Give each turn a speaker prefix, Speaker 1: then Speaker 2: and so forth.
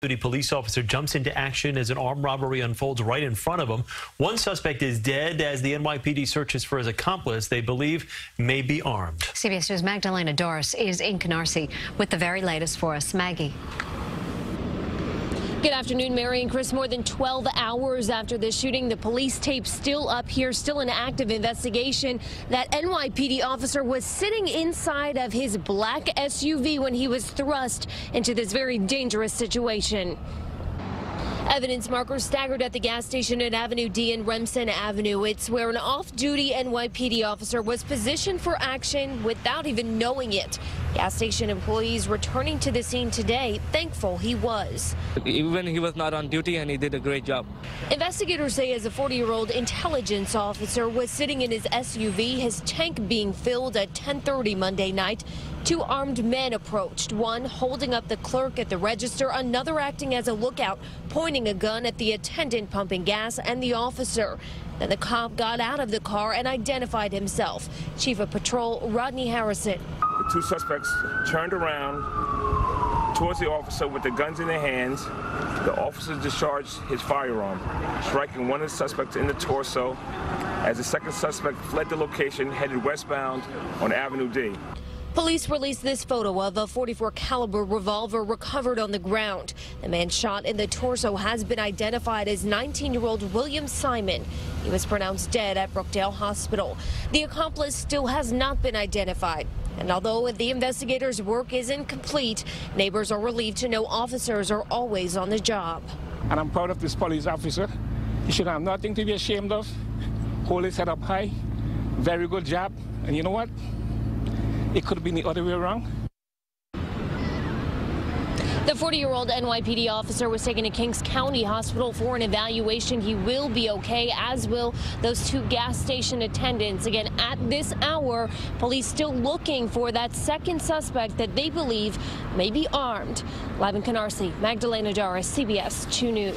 Speaker 1: The police officer jumps into action as an armed robbery unfolds right in front of him. One suspect is dead as the NYPD searches for his accomplice they believe may be armed.
Speaker 2: CBS News' Magdalena Doris is in Canarsie with the very latest for us. Maggie.
Speaker 3: Good afternoon, Mary and Chris. More than 12 hours after the shooting, the police tape still up here, still an active investigation. That NYPD officer was sitting inside of his black SUV when he was thrust into this very dangerous situation. Evidence markers staggered at the gas station at Avenue D and Remsen Avenue. It's where an off-duty NYPD officer was positioned for action without even knowing it. Gas station employees returning to the scene today, thankful he was.
Speaker 4: Even he was not on duty and he did a great job.
Speaker 3: Investigators say as a 40-year-old intelligence officer was sitting in his SUV, his tank being filled at 10:30 Monday night. Two armed men approached, one holding up the clerk at the register, another acting as a lookout, pointing a gun at the attendant pumping gas and the officer. Then the cop got out of the car and identified himself. Chief of Patrol Rodney Harrison.
Speaker 5: The two suspects turned around towards the officer with the guns in their hands. The officer discharged his firearm, striking one of the suspects in the torso as the second suspect fled the location, headed westbound on Avenue D.
Speaker 3: Police released this photo of a .44 caliber revolver recovered on the ground. The man shot in the torso has been identified as 19-year-old William Simon. He was pronounced dead at Brookdale Hospital. The accomplice still has not been identified. And although the investigators' work isn't complete, neighbors are relieved to know officers are always on the job.
Speaker 6: And I'm proud of this police officer. He should have nothing to be ashamed of. Hold his head up high. Very good job. And you know what? It could have been the other way around.
Speaker 3: The 40-year-old NYPD officer was taken to Kings County Hospital for an evaluation. He will be okay, as will those two gas station attendants. Again, at this hour, police still looking for that second suspect that they believe may be armed. Live in Canarsie, Magdalena Doris, CBS 2 News.